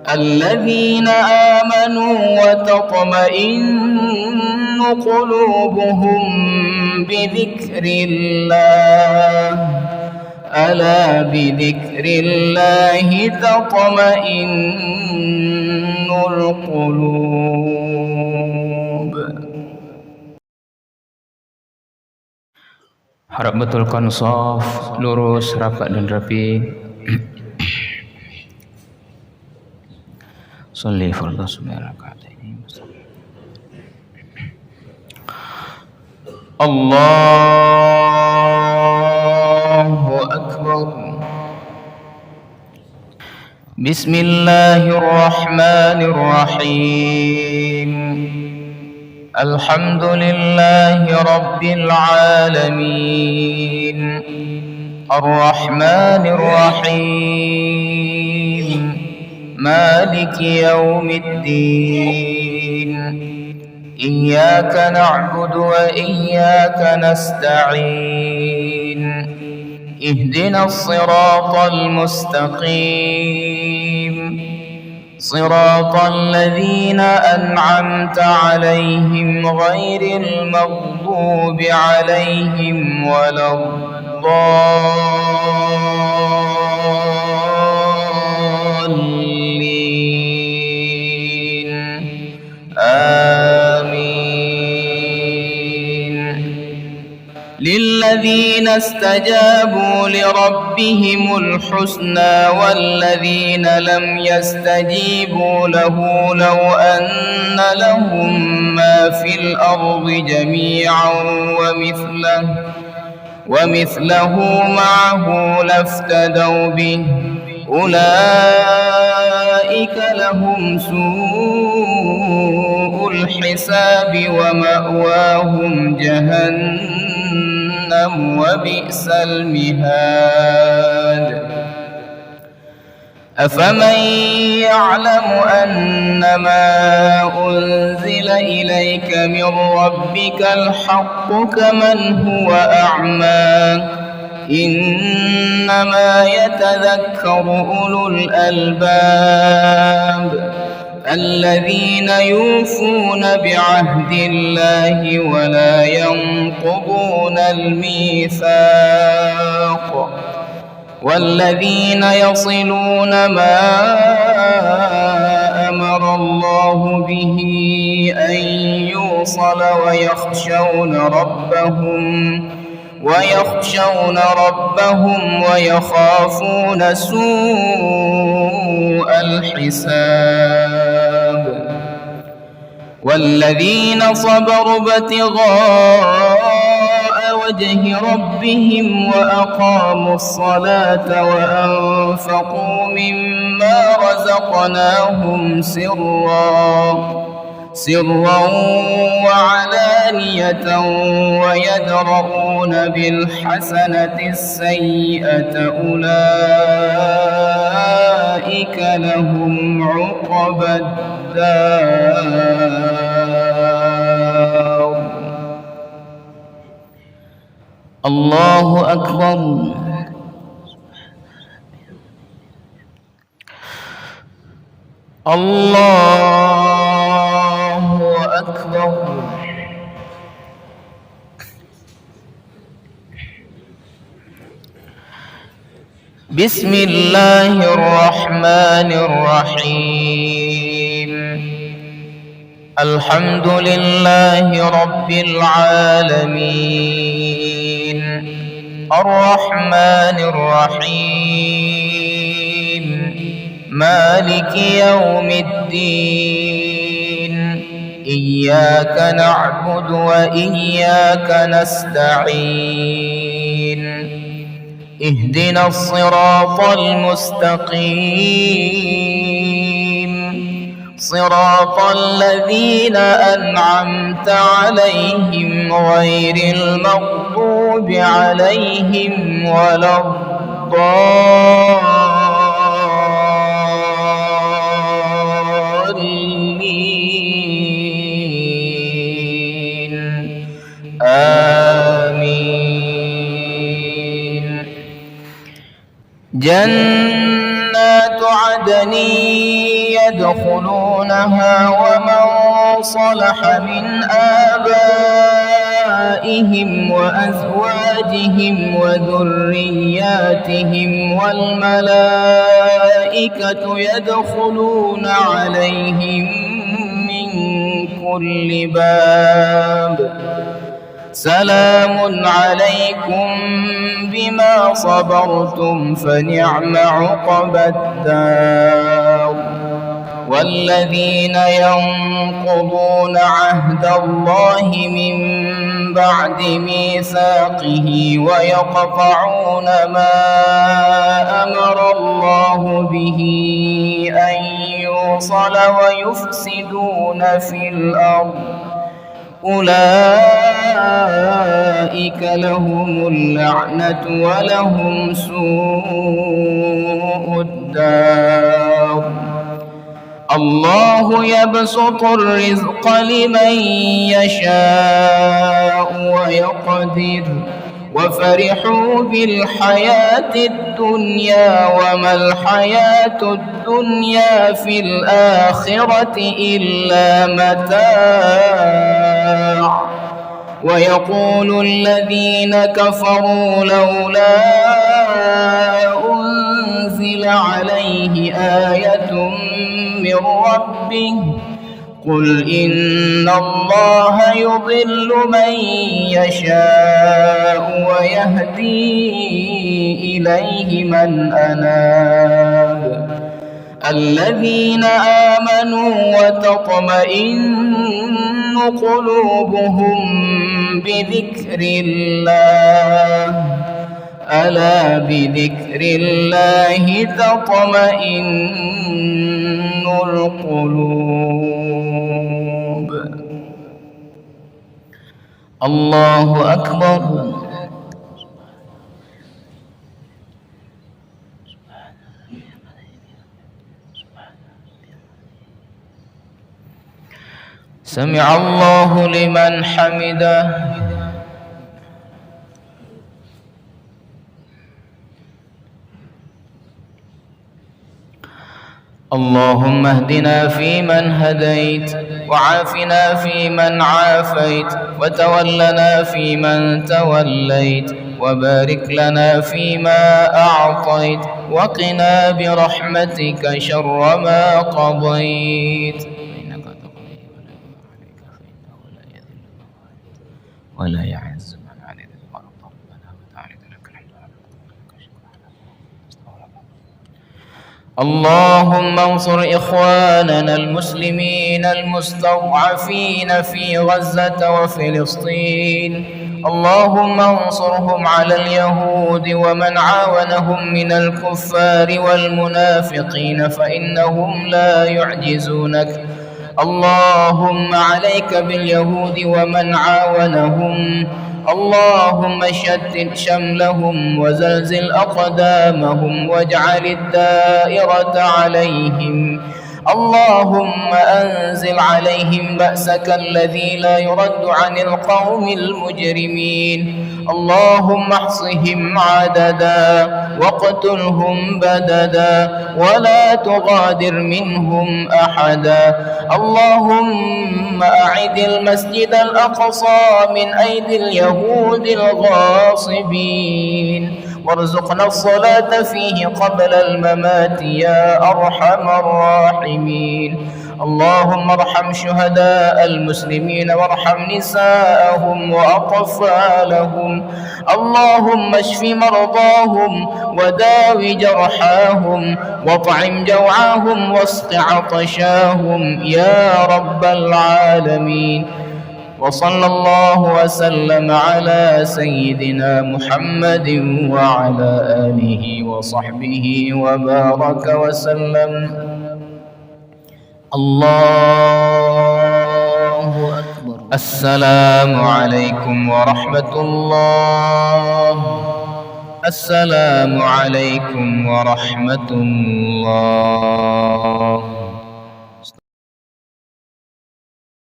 الذين آمنوا وتطمئن قلوبهم بذكر الله ألا بذكر الله تطمئن القلوب. Harap betulkan shaf, lurus, rapat dan rapi. Salli fardhu subhi rak'ataini. Allahu akbar. Bismillahirrahmanirrahim. Alhamdulillahi rabbil alamin. Ar-Rahmanir Rahim. Maliki yaumiddin. Iyyaka na'budu wa iyyaka nasta'in. Ihdinas siratal mustaqim. Siratal ladzina an'amta 'alaihim ghairil maghdubi 'alaihim waladdallin. Amin. للذين استجابوا لربهم الحسنى والذين لم يستجيبوا له لو أن لهم ما في الأرض جميعا ومثله معه لافتدوا به أولئك لهم سوء الحساب ومأواهم جهنم وبئس المهاد. أفمن يعلم أنما أنزل إليك من ربك الحق كمن هو أعمى إنما يتذكر أولو الألباب الذين يوفون بعهد الله ولا ينقضون الميثاق والذين يصلون ما أمر الله به أن يوصل ويخشون ربهم ويخافون سوء الحساب. والذين صبروا ابتغاء وجه ربهم وأقاموا الصلاة وأنفقوا مما رزقناهم سرا وعلانية ويدرؤون بالحسنة السيئة أولئك لهم عقبى الدار. الله أكبر. الله أكبر. بسم الله الرحمن الرحيم. الحمد لله رب العالمين. الرحمن الرحيم. مالك يوم الدين. إياك نعبد وإياك نستعين. اهدنا الصراط المستقيم. صراط الذين أنعمت عليهم غير المغضوب عليهم ولا الضالين. آمين. جنات عدن يدخلونها ومن صلح من آبائهم وأزواجهم وذرياتهم والملائكة يدخلون عليهم من كل باب سلام عليكم بما صبرتم فنعم عقبى الدار. والذين ينقضون عهد الله من بعد ميثاقه ويقطعون ما أمر الله به أن يوصل ويفسدون في الأرض أولئك لهم اللعنة ولهم سوء الدار. الله يبسط الرزق لمن يشاء ويقدر وفرحوا بالحياة الدنيا وما الحياة الدنيا في الآخرة إلا متاع. ويقول الذين كفروا لولا أنزل عليه آية من ربه قل إن الله يضل من يشاء ويهدي إليه من أناب. الذين آمنوا وتطمئن قلوبهم بذكر الله ألا بذكر الله تطمئن القلوب. الله أكبر. سمع الله لمن حمده. اللهم اهدنا فيمن هديت وعافنا فيمن عافيت وتولنا فيمن توليت وبارك لنا فيما أعطيت وقنا برحمتك شر ما قضيت ولا يعز من علينا الأرض ربنا وتعالى لك الحمد. اللهم انصر إخواننا المسلمين المستضعفين في غزة وفلسطين. اللهم انصرهم على اليهود ومن عاونهم من الكفار والمنافقين فإنهم لا يعجزونك. اللهم عليك باليهود ومن عاونهم. اللهم شتت شملهم وزلزل أقدامهم واجعل الدائرة عليهم. اللهم أنزل عليهم بأسك الذي لا يرد عن القوم المجرمين. اللهم احصهم عددا واقتلهم بددا ولا تغادر منهم أحدا. اللهم أعد المسجد الأقصى من أيدي اليهود الغاصبين وارزقنا الصلاة فيه قبل الممات يا أرحم الراحمين. اللهم ارحم شهداء المسلمين وارحم نساءهم وأطفالهم. اللهم اشف مرضاهم وداو جرحاهم واطعم جوعاهم واسق عطشاهم يا رب العالمين. وصلى الله وسلم على سيدنا محمد وعلى آله وصحبه وبارك وسلم. الله أكبر. السلام عليكم ورحمة الله. السلام عليكم ورحمة الله.